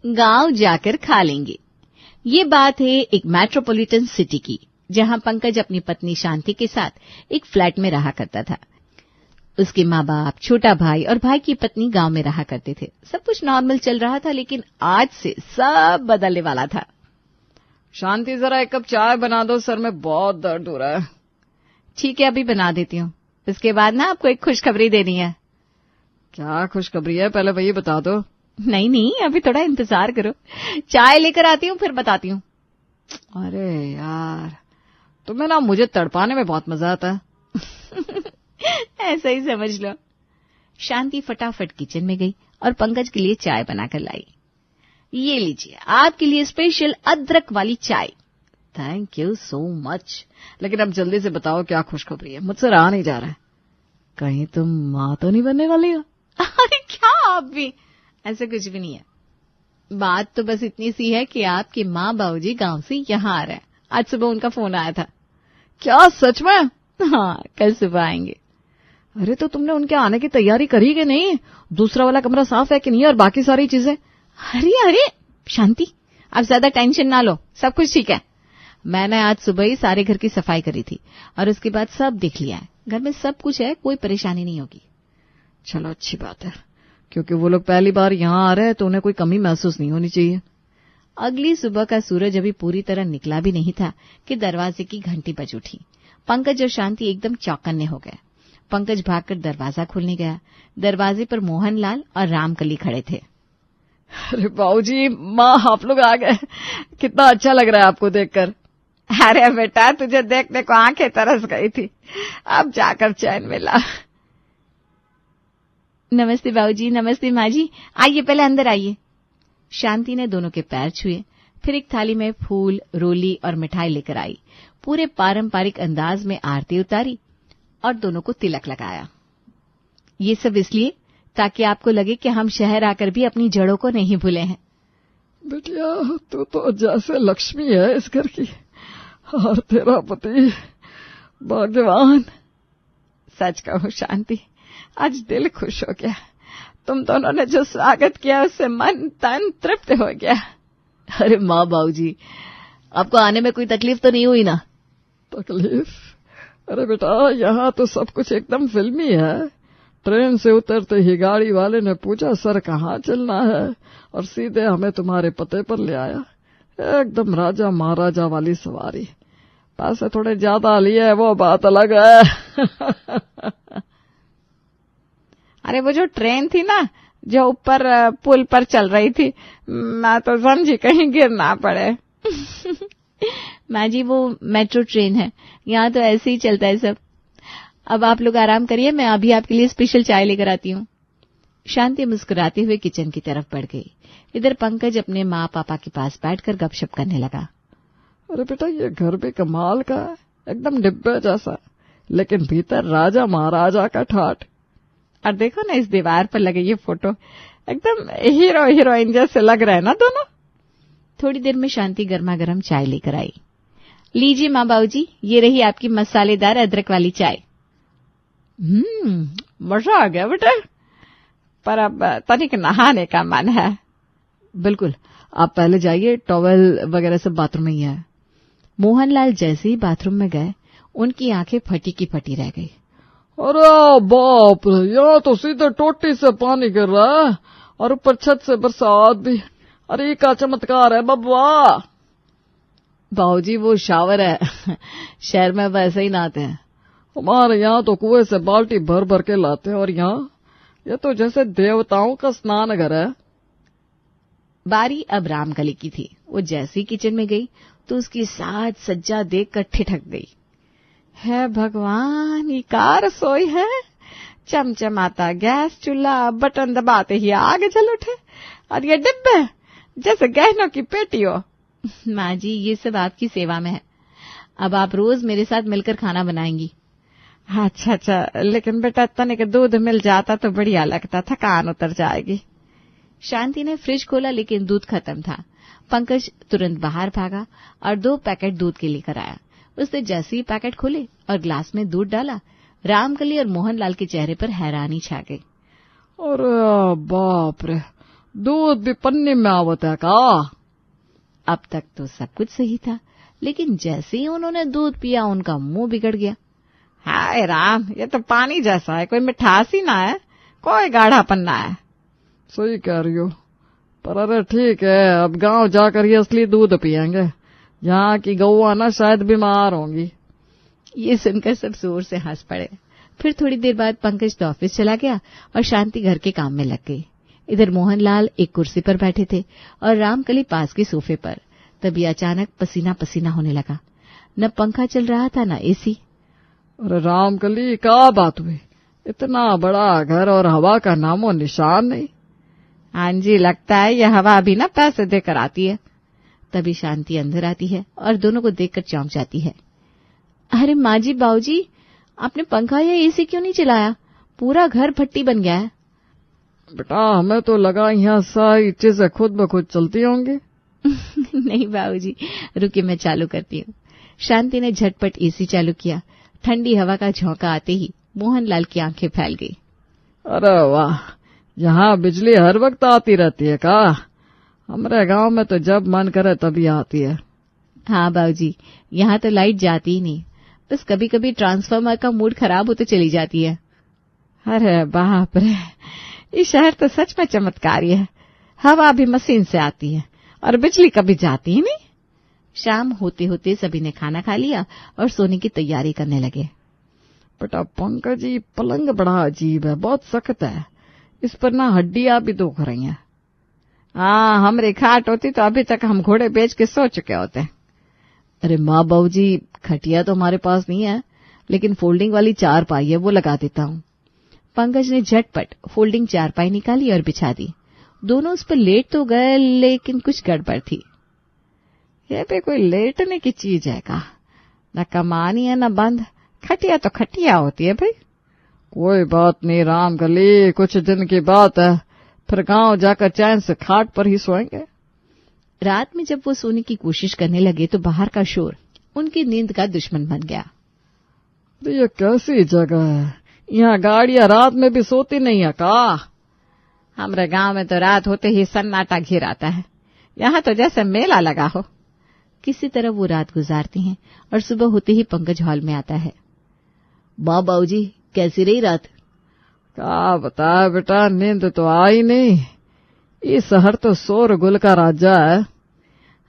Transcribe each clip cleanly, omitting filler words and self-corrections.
गांव जाकर खा लेंगे। ये बात है एक मेट्रोपॉलिटन सिटी की, जहां पंकज अपनी पत्नी शांति के साथ एक फ्लैट में रहा करता था। उसके माँ बाप, छोटा भाई और भाई की पत्नी गांव में रहा करते थे। सब कुछ नॉर्मल चल रहा था, लेकिन आज से सब बदलने वाला था। शांति, जरा एक कप चाय बना दो, सर में बहुत दर्द हो रहा है। ठीक है, अभी बना देती हूँ। इसके बाद ना आपको एक खुशखबरी देनी है। क्या खुशखबरी है, पहले वही बता दो। नहीं, अभी थोड़ा इंतजार करो, चाय लेकर आती हूँ, फिर बताती हूँ। अरे यार, तुम्हें ना मुझे तड़पाने में बहुत मजा आता है। ऐसा ही समझ लो। शांति फटाफट किचन में गई और पंकज के लिए चाय बनाकर लाई। ये लीजिए, आपके लिए स्पेशल अदरक वाली चाय। Thank you so much. लेकिन अब जल्दी से बताओ क्या खुशखबरी है, मुझसे रहा नहीं जा रहा है। कहीं तुम माँ तो नहीं बनने वाली हो? अरे क्या आप भी, ऐसा कुछ भी नहीं है। बात तो बस इतनी सी है कि आपके माँ बाबूजी गांव से यहाँ आ रहे हैं। आज सुबह उनका फोन आया था। क्या सच में? हाँ, कल सुबह आएंगे। अरे तो तुमने उनके आने की तैयारी करी कि नहीं? दूसरा वाला कमरा साफ है कि नहीं, और बाकी सारी चीजें? अरे शांति, आप ज्यादा टेंशन ना लो, सब कुछ ठीक है। मैंने आज सुबह ही सारे घर की सफाई करी थी और उसके बाद सब देख लिया है। घर में सब कुछ है, कोई परेशानी नहीं होगी। चलो अच्छी बात है, क्योंकि वो लोग पहली बार यहाँ आ रहे हैं तो उन्हें कोई कमी महसूस नहीं होनी चाहिए। अगली सुबह का सूरज अभी पूरी तरह निकला भी नहीं था कि दरवाजे की घंटी बज उठी। पंकज और शांति एकदम चौकन्ने हो गए। पंकज भागकर दरवाजा खोलने गया। दरवाजे पर मोहनलाल और रामकली खड़े थे। अरे बाबूजी, माँ आप लोग आ गए, कितना अच्छा लग रहा है आपको देखकर। अरे बेटा, तुझे देखने को आंखें तरस गई थी, अब जाकर चैन मिला। नमस्ते बाबूजी, नमस्ते माँ जी, आइए पहले अंदर आइए। शांति ने दोनों के पैर छुए, फिर एक थाली में फूल, रोली और मिठाई लेकर आई। पूरे पारंपरिक अंदाज में आरती उतारी और दोनों को तिलक लगाया। ये सब इसलिए ताकि आपको लगे कि हम शहर आकर भी अपनी जड़ों को नहीं भूले हैं। बेटिया, तू तो जैसे लक्ष्मी है इस घर की, और तेरा पति भाग्यवान। सच कहूं शांति, आज दिल खुश हो गया। तुम दोनों ने जो स्वागत किया उससे मन तन तृप्त हो गया। अरे माँ बाबूजी, आपको आने में कोई तकलीफ तो नहीं हुई ना? तकलीफ? अरे बेटा, यहाँ तो सब कुछ एकदम फिल्मी है। ट्रेन से उतरते ही गाड़ी वाले ने पूछा सर कहाँ चलना है, और सीधे हमें तुम्हारे पते पर ले आया। एकदम राजा महाराजा वाली सवारी। पैसे थोड़े ज्यादा लिए, वो बात अलग है। अरे वो जो ट्रेन थी ना, जो ऊपर पुल पर चल रही थी, मैं तो समझी कहीं गिर ना पड़े। माँ जी, वो मेट्रो ट्रेन है, यहाँ तो ऐसे ही चलता है सब। अब आप लोग आराम करिए, मैं अभी आपके लिए स्पेशल चाय लेकर आती हूँ। शांति मुस्कुराते हुए किचन की तरफ बढ़ गई। इधर पंकज अपने माँ पापा के पास बैठकर गपशप करने लगा। अरे बेटा, ये घर भी कमाल का है, एकदम डिब्बे जैसा, लेकिन भीतर राजा महाराजा का ठाठ। और देखो ना, इस दीवार पर लगे ये फोटो, एकदम हीरो हीरोइन जैसे लग रहे हैं ना दोनों। थोड़ी देर में शांति गर्मा गर्म चाय लेकर आई। लीजिए माँ बाबूजी, ये रही आपकी मसालेदार अदरक वाली चाय। मजा आ गया बेटा, पर अब तनिक नहाने का मन है। बिल्कुल, आप पहले जाइए, टॉवेल वगैरह सब बाथरूम में ही है। मोहनलाल जैसे ही बाथरूम में गए, उनकी आंखें फटी की फटी रह गई। अरे बाप रे, यहाँ तो सीधे टोटी से पानी गिर रहा है, और ऊपर छत से बरसात भी। अरे क्या चमत्कार है बब्बा। बाबूजी, वो शावर है, शहर में वैसे ही नहाते हैं। हमारे यहाँ तो कुएं से बाल्टी भर भर के लाते हैं, और यहाँ ये तो जैसे देवताओं का स्नान घर है। बारी अब रामकली की थी। वो जैसी किचन में गई तो उसकी साज सज्जा देखकर ठिठक गई। है भगवान, ये का रसोई है? चमचमाता गैस चूल्हा, बटन दबाते ही आग जल उठे, और ये डिब्बे जैसे गहनों की पेटी हो। माँ जी, ये सब आपकी सेवा में है। अब आप रोज मेरे साथ मिलकर खाना बनाएंगी। अच्छा, लेकिन बेटा तनिक दूध मिल जाता तो बढ़िया लगता, थकान उतर जाएगी। शांति ने फ्रिज खोला, लेकिन दूध खत्म था। पंकज तुरंत बाहर भागा और 2 पैकेट दूध के लेकर आया। उसने जैसे ही पैकेट खोले और ग्लास में दूध डाला, रामकली और मोहनलाल के चेहरे पर हैरानी छा गई। अरे बाप रे, दूध भी पन्नी में आवत है का? अब तक तो सब कुछ सही था, लेकिन जैसे ही उन्होंने दूध पिया उनका मुंह बिगड़ गया। हाय राम, ये तो पानी जैसा है, कोई मिठास ही ना है, कोई गाढ़ापन ना है। सही कह रही हो, पर अरे ठीक है, अब गांव जाकर ही असली दूध पियेंगे। यहाँ की गौआ ना शायद बीमार होंगी। ये सुनकर सब जोर से हंस पड़े। फिर थोड़ी देर बाद पंकज तो ऑफिस चला गया और शांति घर के काम में लग गई। इधर मोहनलाल एक कुर्सी पर बैठे थे और रामकली पास के सोफे पर। तभी अचानक पसीना पसीना होने लगा। न पंखा चल रहा था न एसी। अरे रामकली, क्या बात हुई? इतना बड़ा घर और हवा का नामो निशान नहीं। हाँ जी, लगता है यह हवा भी ना पैसे देकर आती है। तभी शांति अंदर आती है और दोनों को देखकर चौंक जाती है। अरे माँ जी, बाबूजी, आपने पंखा या एसी क्यों नहीं चलाया? पूरा घर भट्टी बन गया है। बेटा, हमें तो लगा यहाँ सारी चीजें खुद ब खुद चलती होंगी। नहीं बाबूजी, रुकिए मैं चालू करती हूँ। शांति ने झटपट एसी चालू किया। ठंडी हवा का झोंका आते ही मोहनलाल की आंखें फैल गई। अरे वाह, यहाँ बिजली हर वक्त आती रहती है का? हमारे गांव में तो जब मन करे तभी आती है। हाँ बाबूजी, यहाँ तो लाइट जाती ही नहीं, बस कभी कभी ट्रांसफार्मर का मूड खराब होते चली जाती है। अरे बाप रे, ये शहर तो सच में चमत्कारी है। हवा भी मशीन से आती है और बिजली कभी जाती ही नहीं। शाम होते होते सभी ने खाना खा लिया और सोने की तैयारी करने लगे। बेटा पंकज जी, पलंग बड़ा अजीब है, बहुत सख्त है। इस पर ना हड्डियां भी दुख रही हैं। हाँ, हमारी खाट होती तो अभी तक हम घोड़े बेच के सो चुके होते। अरे माँ बाबूजी, खटिया तो हमारे पास नहीं है, लेकिन फोल्डिंग वाली चारपाई है, वो लगा देता हूँ। पंकज ने झटपट फोल्डिंग चारपाई निकाली और बिछा दी। दोनों उस पर लेट तो गए, लेकिन कुछ गड़बड़ थी। ये भी कोई लेटने की चीज है का? न कमानी है न बंद। खटिया तो खटिया होती है भाई। कोई बात नहीं रामकली, कुछ दिन की बात है, फिर गांव जाकर चैन से खाट पर ही सोएंगे। रात में जब वो सोने की कोशिश करने लगे तो बाहर का शोर उनकी नींद का दुश्मन बन गया। तो ये कैसी जगह है? यहाँ गाड़ियां रात में भी सोती नहीं है का? हमारे गांव में तो रात होते ही सन्नाटा घिर आता है। यहाँ तो जैसे मेला लगा हो। किसी तरह वो रात गुजारती हैं और सुबह होते ही पंकज हॉल में आता है। बाबूजी, कैसी रही रात? क्या बता बेटा, नींद तो आई नहीं। ये शहर तो शोर गुल का राजा है।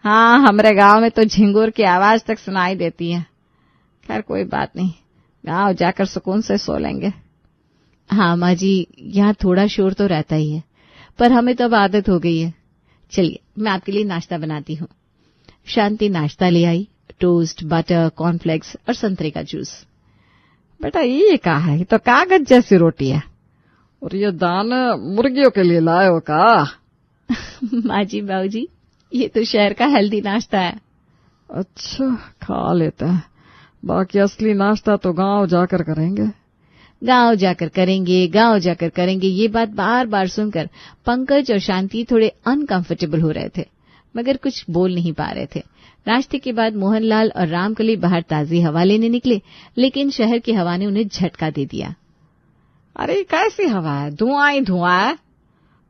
हाँ, हमारे गांव में तो झिंगुर की आवाज तक सुनाई देती है। खैर कोई बात नहीं, गांव जाकर सुकून से सो लेंगे। हाँ माँ जी, यहाँ थोड़ा शोर तो रहता ही है, पर हमें तो अब आदत हो गई है। चलिए, मैं आपके लिए नाश्ता बनाती हूँ। शांति नाश्ता ले आई। टोस्ट, बटर, कॉर्नफ्लेक्स और संतरे का जूस। बेटा ये क्या है? ये तो कागज जैसी रोटी है। और ये दाना मुर्गियों के लिए लाए हो का? माँ जी, बाबूजी, ये तो शहर का हेल्दी नाश्ता है। अच्छा, खा लेते हैं। बाकी असली नाश्ता तो गांव जाकर करेंगे। गांव जाकर करेंगे, गांव जाकर करेंगे, ये बात बार बार सुनकर पंकज और शांति थोड़े अनकंफर्टेबल हो रहे थे, मगर कुछ बोल नहीं पा रहे थे। नाश्ते के बाद मोहनलाल और रामकली बाहर ताजी हवा लेने निकले, लेकिन शहर की हवा ने उन्हें झटका दे दिया। अरे कैसी हवा है? धुआं ही धुआं है।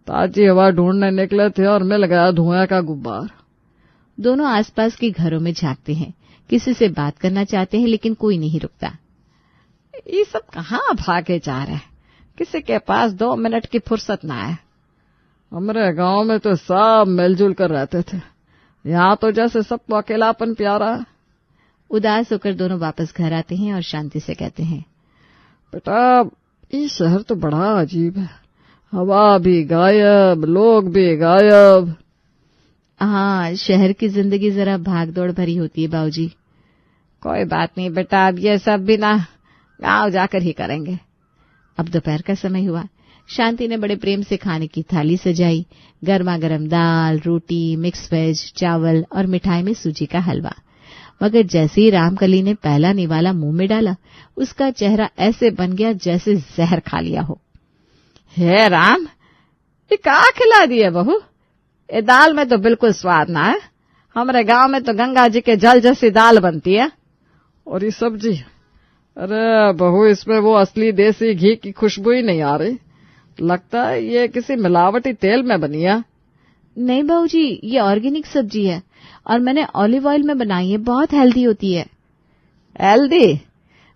ताजी हवा ढूंढने निकले थे और मिल गया धुआं का गुब्बार। दोनों आसपास के घरों में झांकते हैं, किसी से बात करना चाहते हैं, लेकिन कोई नहीं रुकता। ये सब कहाँ भागे जा रहे हैं? किसी के पास 2 मिनट की फुर्सत ना है। हमारे गांव में तो सब मिलजुल कर रहते थे, यहाँ तो जैसे सबको अकेलापन प्यारा है। उदास होकर दोनों वापस घर आते हैं और शांति से कहते हैं, बेटा ये शहर तो बड़ा अजीब है। हवा भी गायब, लोग भी गायब। हाँ, शहर की जिंदगी जरा भागदौड़ भरी होती है बाबूजी। कोई बात नहीं बेटा, अब ये सब भी ना गांव जाकर ही करेंगे। अब दोपहर का समय हुआ। शांति ने बड़े प्रेम से खाने की थाली सजाई। गर्मा गर्म दाल, रोटी, मिक्स वेज, चावल और मिठाई में सूजी का हलवा। मगर जैसे ही रामकली ने पहला निवाला मुंह में डाला, उसका चेहरा ऐसे बन गया जैसे जहर खा लिया हो। हे राम, ये क्या खिला दिए बहू? ये दाल में तो बिल्कुल स्वाद ना है। हमारे गांव में तो गंगा जी के जल जैसी दाल बनती है। और ये सब्जी, अरे बहू, इसमें वो असली देसी घी की खुशबू ही नहीं आ रही। लगता है ये किसी मिलावटी तेल में बनी है। नहीं बाबूजी, ये ऑर्गेनिक सब्जी है और मैंने ऑलिव ऑयल में बनाई है, बहुत हेल्दी होती है। हेल्दी?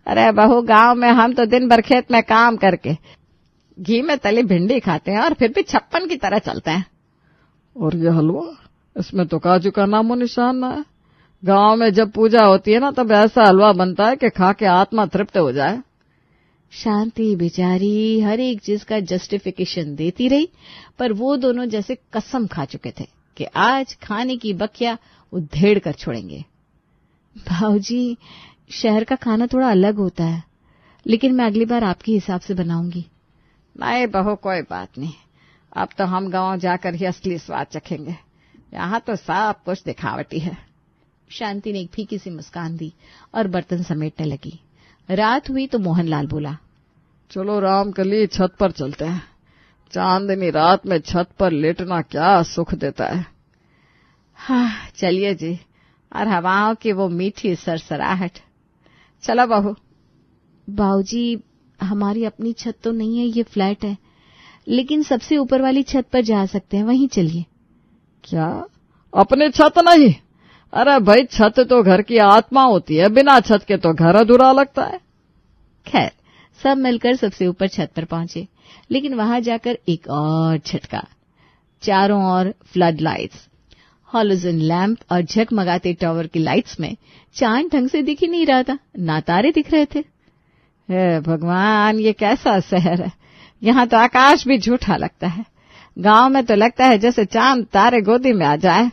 अरे बहू, गांव में हम तो दिन भर खेत में काम करके घी में तली भिंडी खाते हैं और फिर भी छप्पन की तरह चलते हैं। और ये हलवा, इसमें तो काजू का नामो निशान ना है। गांव में जब पूजा होती है ना, तब ऐसा हलवा बनता है कि खा के आत्मा तृप्त हो जाए। शांति बेचारी हर एक चीज का जस्टिफिकेशन देती रही, पर वो दोनों जैसे कसम खा चुके थे कि आज खाने की बखिया उधेड़ कर छोड़ेंगे। भाऊजी, शहर का खाना थोड़ा अलग होता है, लेकिन मैं अगली बार आपके हिसाब से बनाऊंगी। नहीं बहू, कोई बात नहीं। अब तो हम गांव जाकर ही असली स्वाद चखेंगे। यहाँ तो सब कुछ दिखावटी है। शांति ने एक फीकी सी मुस्कान दी और बर्तन समेटने लगी। रात हुई तो मोहनलाल बोला, चलो रामकली, छत पर चलते हैं। चांदनी रात में छत पर लेटना क्या सुख देता है। हाँ चलिए जी, और हवाओं की वो मीठी सरसराहट। चलो बहू। बाबूजी, हमारी अपनी छत तो नहीं है, ये फ्लैट है, लेकिन सबसे ऊपर वाली छत पर जा सकते हैं, वहीं चलिए। क्या अपनी छत नहीं? अरे भाई, छत तो घर की आत्मा होती है, बिना छत के तो घर अधूरा लगता है। खैर, सब मिलकर सबसे ऊपर छत पर पहुंचे, लेकिन वहां जाकर एक और झटका। चारों ओर फ्लड लाइट्स, हॉलोजन लैंप और झगमगाते टावर की लाइट्स में चांद ढंग से दिख ही नहीं रहा था, ना तारे दिख रहे थे। हे भगवान, ये कैसा शहर है! यहाँ तो आकाश भी झूठा लगता है। गांव में तो लगता है जैसे चांद तारे गोदी में आ जाए।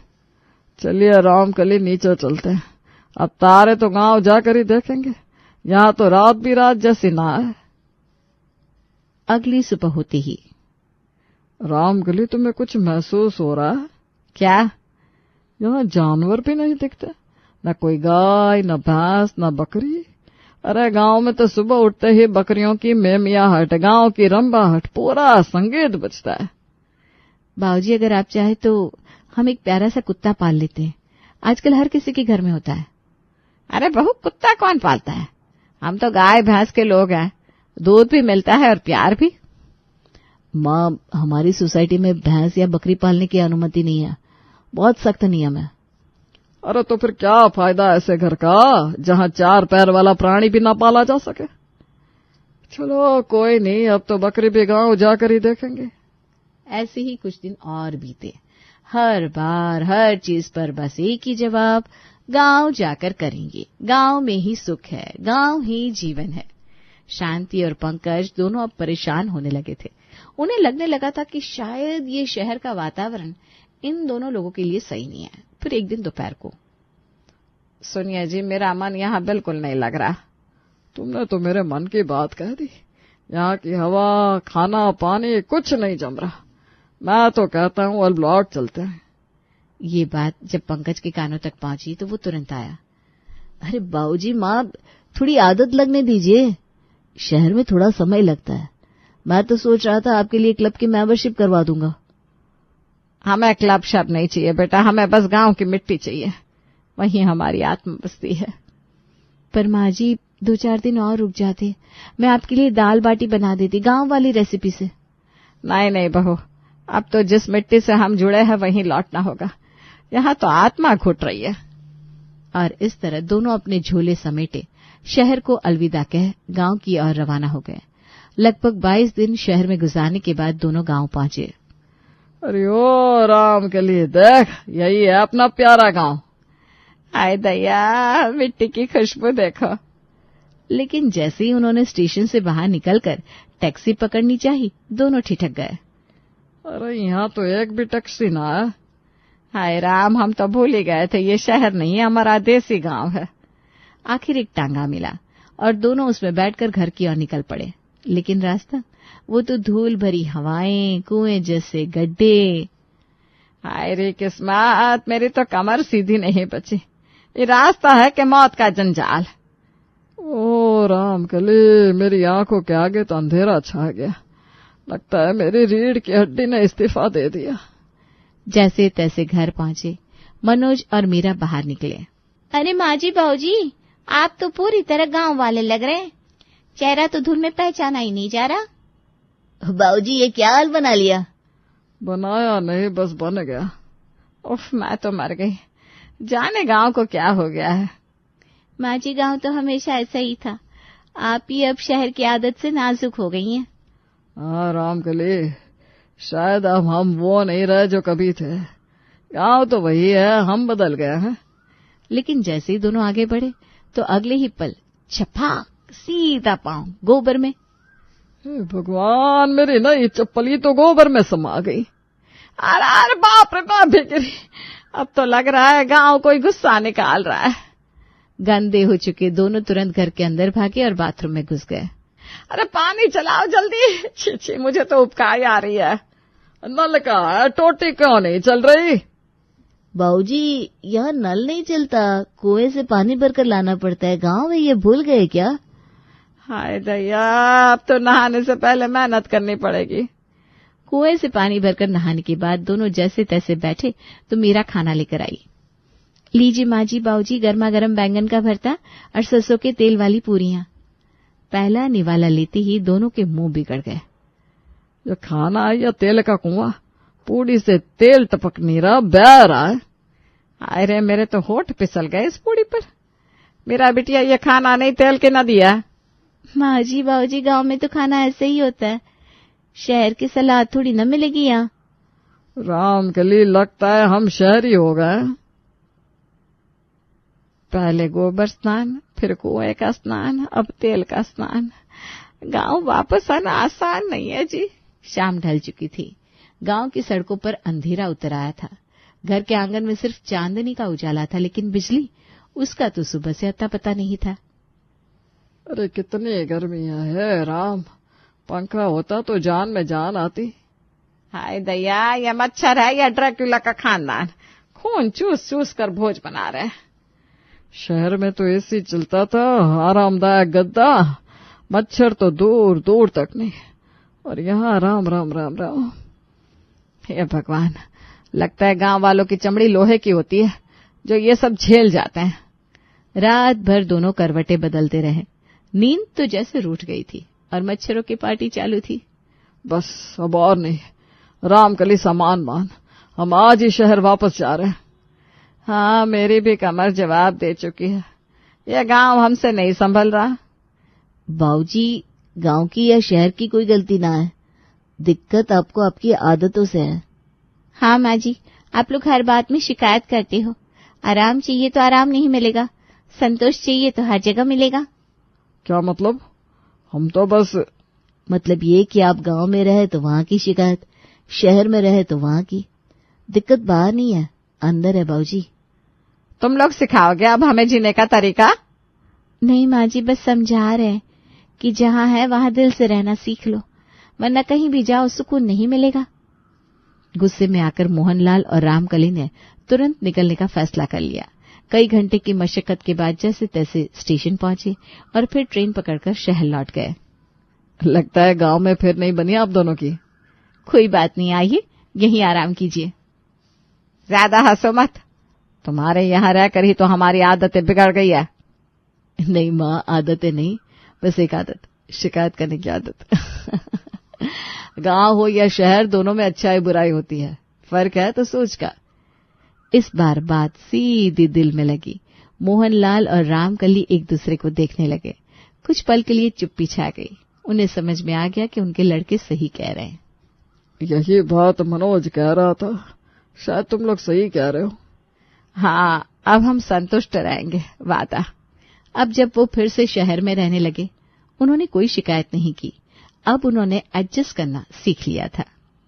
चलिए रामकली, नीचे चलते हैं। अब तारे तो गांव जाकर ही देखेंगे, यहाँ तो रात भी रात जैसी ना है। अगली सुबह होते ही, रामकली, तुम्हें कुछ महसूस हो रहा है क्या? यहाँ जानवर भी नहीं दिखते, न कोई गाय, न भैंस, न बकरी। अरे गांव में तो सुबह उठते ही बकरियों की मेमियाहट, गांव की रंबाहट, पूरा संगीत बजता है। बाबूजी, अगर आप चाहे तो हम एक प्यारा सा कुत्ता पाल लेते हैं, आजकल हर किसी के घर में होता है। अरे बहू, कुत्ता कौन पालता है? हम तो गाय भैंस के लोग हैं, दूध भी मिलता है और प्यार भी। माँ, हमारी सोसाइटी में भैंस या बकरी पालने की अनुमति नहीं है, बहुत सख्त नियम है। अरे तो फिर क्या फायदा ऐसे घर का जहाँ 4 पैर वाला प्राणी भी ना पाला जा सके। चलो कोई नहीं, अब तो बकरी भी गांव जाकर ही देखेंगे। ऐसे ही कुछ दिन और बीते। हर बार हर चीज पर बस एक ही जवाब, गांव जाकर करेंगे, गांव में ही सुख है, गांव ही जीवन है। शांति और पंकज दोनों अब परेशान होने लगे थे। उन्हें लगने लगा था कि शायद ये शहर का वातावरण इन दोनों लोगों के लिए सही नहीं है। फिर एक दिन दोपहर को, सुनिए जी, मेरा मन यहाँ बिल्कुल नहीं लग रहा। तुमने तो मेरे मन की बात कह दी। यहाँ की हवा, खाना, पानी कुछ नहीं जम रहा। मैं तो कहता हूँ अब लौट चलते हैं। ये बात जब पंकज के कानों तक पहुंची तो वो तुरंत आया। अरे बाबूजी, माँ, थोड़ी आदत लगने दीजिए, शहर में थोड़ा समय लगता है। मैं तो सोच रहा था आपके लिए क्लब की मेंबरशिप करवा दूंगा। हमें क्लब शब नहीं चाहिए बेटा, हमें बस गांव की मिट्टी चाहिए, वहीं हमारी आत्मा बसती है। पर माँ जी, 2-4 दिन और रुक जाते, मैं आपके लिए दाल बाटी बना देती गांव वाली रेसिपी से। नहीं नहीं बहू, अब तो जिस मिट्टी से हम जुड़े हैं वहीं लौटना होगा। यहाँ तो आत्मा घुट रही है। और इस तरह दोनों अपने झोले समेटे शहर को अलविदा कह गांव की ओर रवाना हो गए। लगभग 22 दिन शहर में गुजारने के बाद दोनों गांव पहुंचे। अरे ओ रामकली, देख, यही है अपना प्यारा गांव। आए दया, मिट्टी की खुशबू देखो। लेकिन जैसे ही उन्होंने स्टेशन से बाहर निकलकर टैक्सी पकड़नी चाही, दोनों ठिठक गए। अरे यहाँ तो एक भी टैक्सी ना है। हाय राम, हम तो भूल ही गए थे, ये शहर नहीं है, हमारा देसी गांव है। आखिर एक टांगा मिला और दोनों उसमें बैठकर घर की ओर निकल पड़े। लेकिन रास्ता, वो तो धूल भरी हवाएं, कुएं जैसे गड्ढे। हाय रे किस्मत, मेरी तो कमर सीधी नहीं बची। ये रास्ता है कि मौत का जंजाल। ओ रामकली, मेरी आंखों के आगे तो अंधेरा छा गया। लगता है मेरी रीढ़ की हड्डी ने इस्तीफा दे दिया। जैसे तैसे घर पहुंचे, मनोज और मीरा बाहर निकले। अरे माँ जी, बाबूजी, आप तो पूरी तरह गांव वाले लग रहे हैं। चेहरा तो धूल में पहचाना ही नहीं जा रहा। बाबूजी ये क्या हाल बना लिया? बनाया नहीं, बस बन गया। उफ, मैं तो मर गई। जाने गांव को क्या हो गया है। माँ जी गाँव तो हमेशा ऐसा ही था, आप ही अब शहर की आदत से नाजुक हो गई हैं। हाँ रामकली, शायद अब हम वो नहीं रहे जो कभी थे। गांव तो वही है, हम बदल गए हैं। लेकिन जैसे ही दोनों आगे बढ़े तो अगले ही पल छपाक सीधा पांव गोबर में। हे भगवान, मेरी नई चप्पली तो गोबर में समा गई। अरे बाप रे बाप, भिगरी। अब तो लग रहा है गांव कोई गुस्सा निकाल रहा है। गंदे हो चुके दोनों तुरंत घर के अंदर भागे और बाथरूम में घुस गए। अरे पानी चलाओ जल्दी। छी छी, मुझे तो उपकाई आ रही है। नल का है, टोटी क्यों नहीं चल रही? बाबूजी यहाँ नल नहीं चलता, कुएं से पानी भरकर लाना पड़ता है। गांव में ये भूल गए क्या? हाय दया, अब तो नहाने से पहले मेहनत करनी पड़ेगी। कुएं से पानी भरकर नहाने के बाद दोनों जैसे तैसे बैठे तो मीरा खाना लेकर आई। लीजिए माँ जी, बाबूजी, गर्मा गर्म बैंगन का भरता और सरसों के तेल वाली पूरियां। पहला निवाला लेते ही दोनों के मुंह बिगड़ गए। ये खाना है या तेल का कुआं? पूड़ी से तेल टपक नहीं रहा, बह रहा है। अरे मेरे तो होठ फिसल गए इस पूड़ी पर। मेरा बिटिया, ये खाना नहीं तेल के न दिया। माँ जी बाबूजी, गाँव में तो खाना ऐसे ही होता है, शहर की सलाद थोड़ी न मिलेगी यहाँ। रामकली, लगता है हम शहरी हो गए। पहले गोबर स्नान, फिर कुएं का स्नान, अब तेल का स्नान। गांव वापस आना आसान नहीं है जी। शाम ढल चुकी थी। गांव की सड़कों पर अंधेरा उतर आया था। घर के आंगन में सिर्फ चांदनी का उजाला था, लेकिन बिजली, उसका तो सुबह से अता पता नहीं था। अरे कितनी गर्मियां है राम, पंखा होता तो जान में जान आती। हाय दया, ये मच्छर है या ड्रैकुला का खानदान, खून चूस चूस कर भोज बना रहे। शहर में तो एसी चलता था, आरामदायक गद्दा, मच्छर तो दूर दूर तक नहीं। और यहाँ राम राम राम राम। हे भगवान, लगता है गांव वालों की चमड़ी लोहे की होती है, जो ये सब झेल जाते हैं। रात भर दोनों करवटें बदलते रहे। नींद तो जैसे रूठ गई थी और मच्छरों की पार्टी चालू थी। बस अब और नहीं, रामकली सामान मान, हम आज ही शहर वापस जा रहे हैं। हाँ, मेरी भी कमर जवाब दे चुकी है। यह गांव हमसे नहीं संभल रहा। बाबूजी, गांव की या शहर की कोई गलती ना है, दिक्कत आपको आपकी आदतों से है। हाँ माँ जी, आप लोग हर बात में शिकायत करते हो। आराम चाहिए तो आराम नहीं मिलेगा, संतोष चाहिए तो हर जगह मिलेगा। क्या मतलब? हम तो बस मतलब ये कि आप गांव में रहे तो वहां की शिकायत, शहर में रहे तो वहां की। दिक्कत बाहर नहीं है, अंदर है बाबूजी। तुम लोग सिखाओगे अब हमें जीने का तरीका? नहीं माँ जी, बस समझा रहे हैं कि जहाँ है वहाँ दिल से रहना सीख लो, वरना कहीं भी जाओ सुकून नहीं मिलेगा। गुस्से में आकर मोहनलाल और रामकली ने तुरंत निकलने का फैसला कर लिया। कई घंटे की मशक्कत के बाद जैसे तैसे स्टेशन पहुंचे और फिर ट्रेन पकड़कर शहर लौट गए। लगता है गांव में फिर नहीं बनी आप दोनों की। कोई बात नहीं, आइए यहीं आराम कीजिए। ज्यादा हंसो मत, तुम्हारे यहाँ रहकर ही तो हमारी आदतें बिगड़ गई है। नहीं माँ, आदतें नहीं, बस एक आदत, शिकायत करने की आदत। गांव हो या शहर, दोनों में अच्छाई बुराई होती है, फर्क है तो सोच का। इस बार बात सीधी दिल में लगी। मोहनलाल और रामकली एक दूसरे को देखने लगे। कुछ पल के लिए चुप्पी छा गई। उन्हें समझ में आ गया कि उनके लड़के सही कह रहे हैं। यही बात मनोज कह रहा था, शायद तुम लोग सही कह रहे हो। हाँ, अब हम संतुष्ट रहेंगे, वादा। अब जब वो फिर से शहर में रहने लगे, उन्होंने कोई शिकायत नहीं की। अब उन्होंने एडजस्ट करना सीख लिया था।